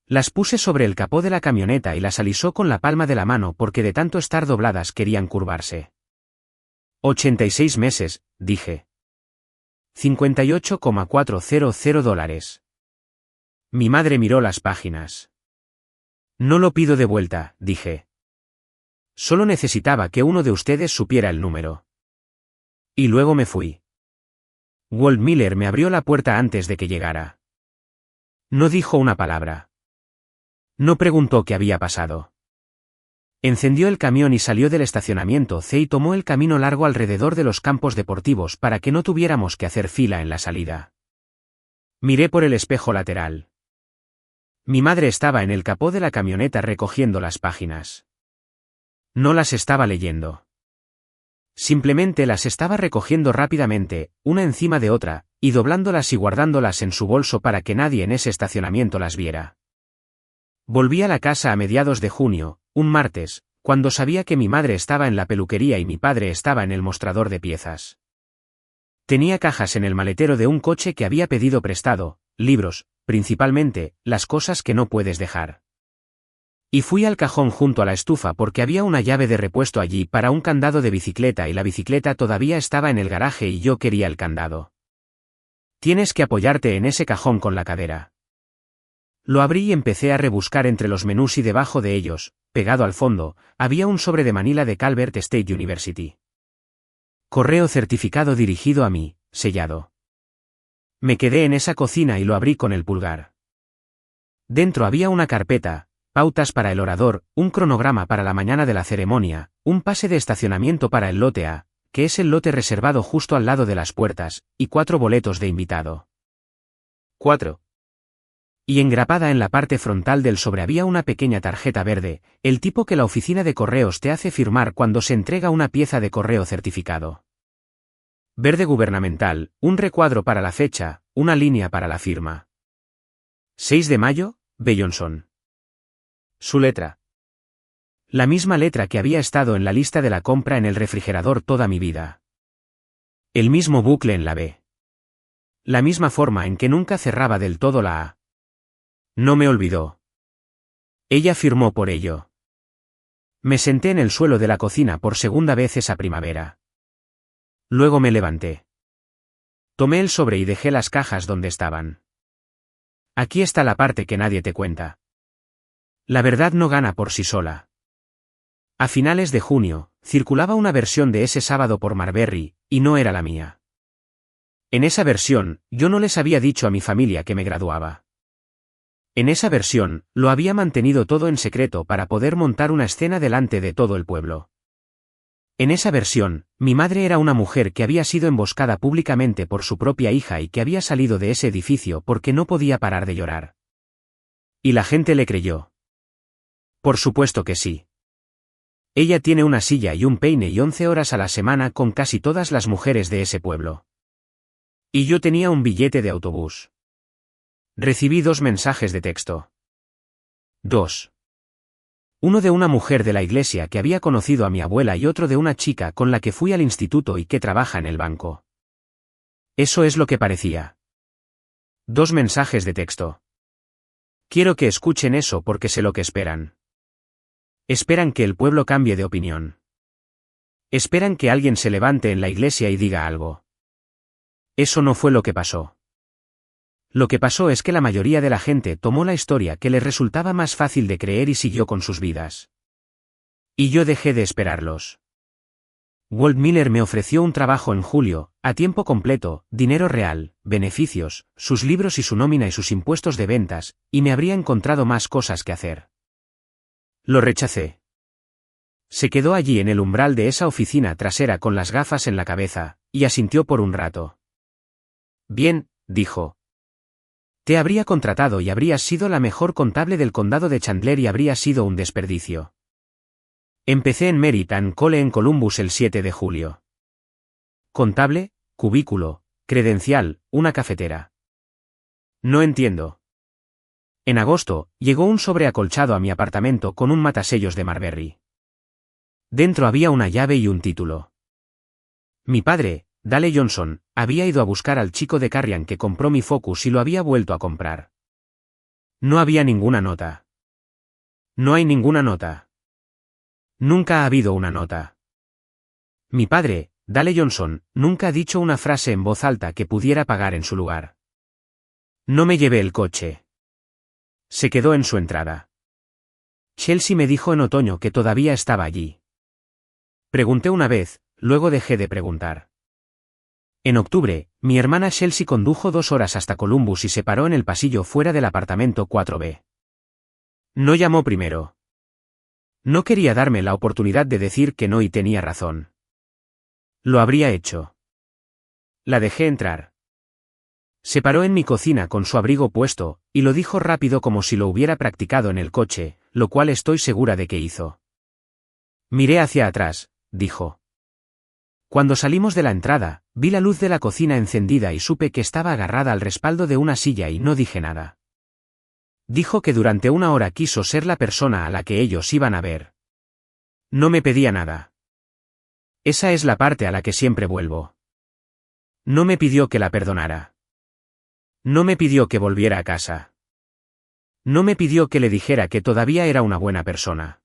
Las puse sobre el capó de la camioneta y las alisó con la palma de la mano porque de tanto estar dobladas querían curvarse. 86 meses, dije. $58,400. Mi madre miró las páginas. No lo pido de vuelta, dije. Solo necesitaba que uno de ustedes supiera el número. Y luego me fui. Walt Miller me abrió la puerta antes de que llegara. No dijo una palabra. No preguntó qué había pasado. Encendió el camión y salió del estacionamiento C y tomó el camino largo alrededor de los campos deportivos para que no tuviéramos que hacer fila en la salida. Miré por el espejo lateral. Mi madre estaba en el capó de la camioneta recogiendo las páginas. No las estaba leyendo. Simplemente las estaba recogiendo rápidamente, una encima de otra, y doblándolas y guardándolas en su bolso para que nadie en ese estacionamiento las viera. Volví a la casa a mediados de junio, un martes, cuando sabía que mi madre estaba en la peluquería y mi padre estaba en el mostrador de piezas. Tenía cajas en el maletero de un coche que había pedido prestado, libros, principalmente, las cosas que no puedes dejar. Y fui al cajón junto a la estufa porque había una llave de repuesto allí para un candado de bicicleta y la bicicleta todavía estaba en el garaje y yo quería el candado. Tienes que apoyarte en ese cajón con la cadera. Lo abrí y empecé a rebuscar entre los menús y debajo de ellos, pegado al fondo, había un sobre de Manila de Calvert State University. Correo certificado dirigido a mí, sellado. Me quedé en esa cocina y lo abrí con el pulgar. Dentro había una carpeta, pautas para el orador, un cronograma para la mañana de la ceremonia, un pase de estacionamiento para el lote A, que es el lote reservado justo al lado de las puertas, y 4 boletos de invitado. 4. Y engrapada en la parte frontal del sobre había una pequeña tarjeta verde, el tipo que la oficina de correos te hace firmar cuando se entrega una pieza de correo certificado. Verde gubernamental, un recuadro para la fecha, una línea para la firma. 6 de mayo, B. Johnson. Su letra. La misma letra que había estado en la lista de la compra en el refrigerador toda mi vida. El mismo bucle en la B. La misma forma en que nunca cerraba del todo la A. No me olvidó. Ella firmó por ello. Me senté en el suelo de la cocina por segunda vez esa primavera. Luego me levanté. Tomé el sobre y dejé las cajas donde estaban. Aquí está la parte que nadie te cuenta. La verdad no gana por sí sola. A finales de junio, circulaba una versión de ese sábado por Marbury, y no era la mía. En esa versión, yo no les había dicho a mi familia que me graduaba. En esa versión, lo había mantenido todo en secreto para poder montar una escena delante de todo el pueblo. En esa versión, mi madre era una mujer que había sido emboscada públicamente por su propia hija y que había salido de ese edificio porque no podía parar de llorar. Y la gente le creyó. Por supuesto que sí. Ella tiene una silla y un peine y 11 horas a la semana con casi todas las mujeres de ese pueblo. Y yo tenía un billete de autobús. Recibí 2 mensajes de texto. 2. Uno de una mujer de la iglesia que había conocido a mi abuela y otro de una chica con la que fui al instituto y que trabaja en el banco. Eso es lo que parecía. 2 mensajes de texto. Quiero que escuchen eso porque sé lo que esperan. Esperan que el pueblo cambie de opinión. Esperan que alguien se levante en la iglesia y diga algo. Eso no fue lo que pasó. Lo que pasó es que la mayoría de la gente tomó la historia que les resultaba más fácil de creer y siguió con sus vidas. Y yo dejé de esperarlos. Walt Miller me ofreció un trabajo en julio, a tiempo completo, dinero real, beneficios, sus libros y su nómina y sus impuestos de ventas, y me habría encontrado más cosas que hacer. Lo rechacé. Se quedó allí en el umbral de esa oficina trasera con las gafas en la cabeza, y asintió por un rato. Bien, dijo. Te habría contratado y habrías sido la mejor contable del condado de Chandler y habría sido un desperdicio. Empecé en Meritan Cole en Columbus el 7 de julio. Contable, cubículo, credencial, una cafetera. No entiendo. En agosto, llegó un sobre acolchado a mi apartamento con un matasellos de Marbury. Dentro había una llave y un título. Mi padre, Dale Johnson, había ido a buscar al chico de Carrion que compró mi Focus y lo había vuelto a comprar. No había ninguna nota. No hay ninguna nota. Nunca ha habido una nota. Mi padre, Dale Johnson, nunca ha dicho una frase en voz alta que pudiera pagar en su lugar. No me llevé el coche. Se quedó en su entrada. Chelsea me dijo en otoño que todavía estaba allí. Pregunté una vez, luego dejé de preguntar. En octubre, mi hermana Chelsea condujo 2 horas hasta Columbus y se paró en el pasillo fuera del apartamento 4B. No llamó primero. No quería darme la oportunidad de decir que no y tenía razón. Lo habría hecho. La dejé entrar. Se paró en mi cocina con su abrigo puesto, y lo dijo rápido como si lo hubiera practicado en el coche, lo cual estoy segura de que hizo. Miré hacia atrás, dijo. Cuando salimos de la entrada, vi la luz de la cocina encendida y supe que estaba agarrada al respaldo de una silla y no dije nada. Dijo que durante 1 hora quiso ser la persona a la que ellos iban a ver. No me pedía nada. Esa es la parte a la que siempre vuelvo. No me pidió que la perdonara. No me pidió que volviera a casa. No me pidió que le dijera que todavía era una buena persona.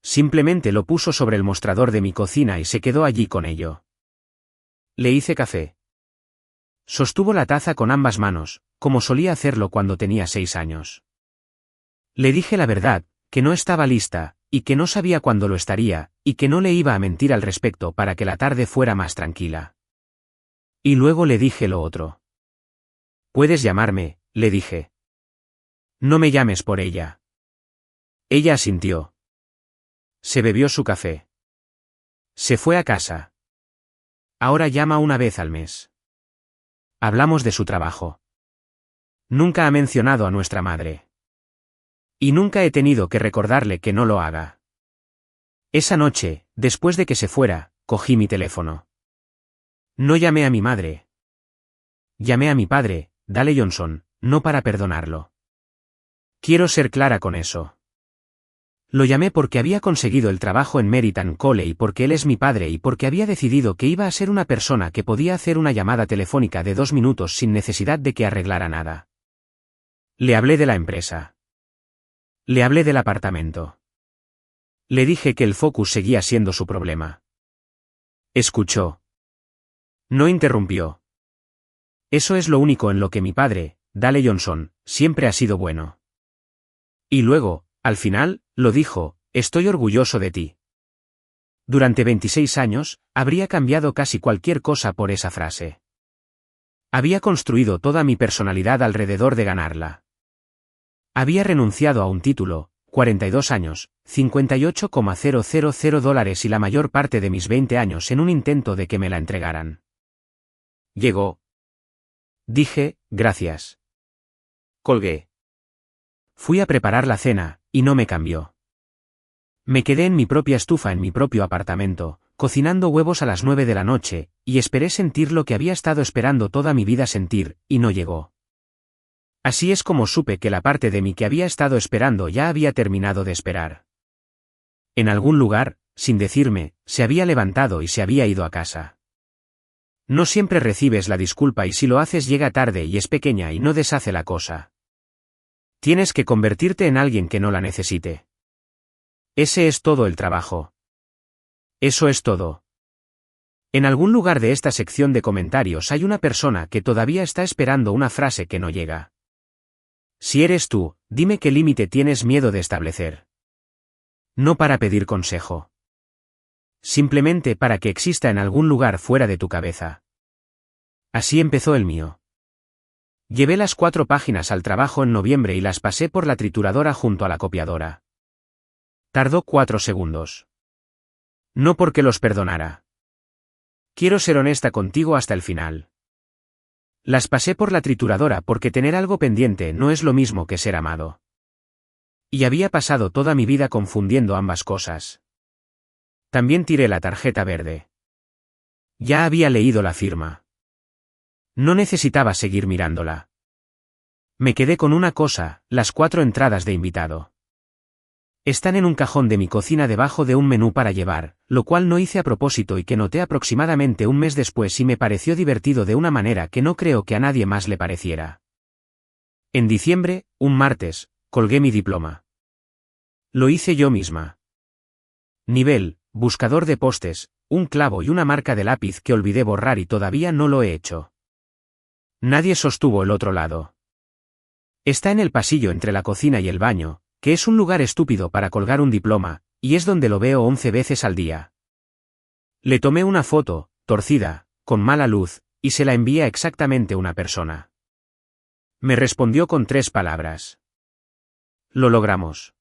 Simplemente lo puso sobre el mostrador de mi cocina y se quedó allí con ello. Le hice café. Sostuvo la taza con ambas manos, como solía hacerlo cuando tenía 6 años. Le dije la verdad, que no estaba lista, y que no sabía cuándo lo estaría, y que no le iba a mentir al respecto para que la tarde fuera más tranquila. Y luego le dije lo otro. Puedes llamarme, le dije. No me llames por ella. Ella asintió. Se bebió su café. Se fue a casa. Ahora llama una vez al mes. Hablamos de su trabajo. Nunca ha mencionado a nuestra madre. Y nunca he tenido que recordarle que no lo haga. Esa noche, después de que se fuera, cogí mi teléfono. No llamé a mi madre. Llamé a mi padre, Dale Johnson, no para perdonarlo. Quiero ser clara con eso. Lo llamé porque había conseguido el trabajo en Meritan Cole y porque él es mi padre y porque había decidido que iba a ser una persona que podía hacer una llamada telefónica de 2 minutos sin necesidad de que arreglara nada. Le hablé de la empresa. Le hablé del apartamento. Le dije que el Focus seguía siendo su problema. Escuchó. No interrumpió. Eso es lo único en lo que mi padre, Dale Johnson, siempre ha sido bueno. Y luego, al final, lo dijo, estoy orgulloso de ti. Durante 26 años, habría cambiado casi cualquier cosa por esa frase. Había construido toda mi personalidad alrededor de ganarla. Había renunciado a un título, 42 años, $58,000 y la mayor parte de mis 20 años en un intento de que me la entregaran. Llegó. Dije, gracias. Colgué. Fui a preparar la cena, y no me cambió. Me quedé en mi propia estufa en mi propio apartamento, cocinando huevos a las 9 de la noche, y esperé sentir lo que había estado esperando toda mi vida sentir, y no llegó. Así es como supe que la parte de mí que había estado esperando ya había terminado de esperar. En algún lugar, sin decirme, se había levantado y se había ido a casa. No siempre recibes la disculpa y si lo haces llega tarde y es pequeña y no deshace la cosa. Tienes que convertirte en alguien que no la necesite. Ese es todo el trabajo. Eso es todo. En algún lugar de esta sección de comentarios hay una persona que todavía está esperando una frase que no llega. Si eres tú, dime qué límite tienes miedo de establecer. No para pedir consejo. Simplemente para que exista en algún lugar fuera de tu cabeza. Así empezó el mío. Llevé las 4 páginas al trabajo en noviembre y las pasé por la trituradora junto a la copiadora. Tardó 4 segundos. No porque los perdonara. Quiero ser honesta contigo hasta el final. Las pasé por la trituradora porque tener algo pendiente no es lo mismo que ser amado. Y había pasado toda mi vida confundiendo ambas cosas. También tiré la tarjeta verde. Ya había leído la firma. No necesitaba seguir mirándola. Me quedé con una cosa, las 4 entradas de invitado. Están en un cajón de mi cocina debajo de un menú para llevar, lo cual no hice a propósito y que noté aproximadamente un mes después y me pareció divertido de una manera que no creo que a nadie más le pareciera. En diciembre, un martes, colgué mi diploma. Lo hice yo misma. Nivel, buscador de postes, un clavo y una marca de lápiz que olvidé borrar y todavía no lo he hecho. Nadie sostuvo el otro lado. Está en el pasillo entre la cocina y el baño, que es un lugar estúpido para colgar un diploma, y es donde lo veo 11 veces al día. Le tomé una foto, torcida, con mala luz, y se la envié a exactamente una persona. Me respondió con 3 palabras. Lo logramos.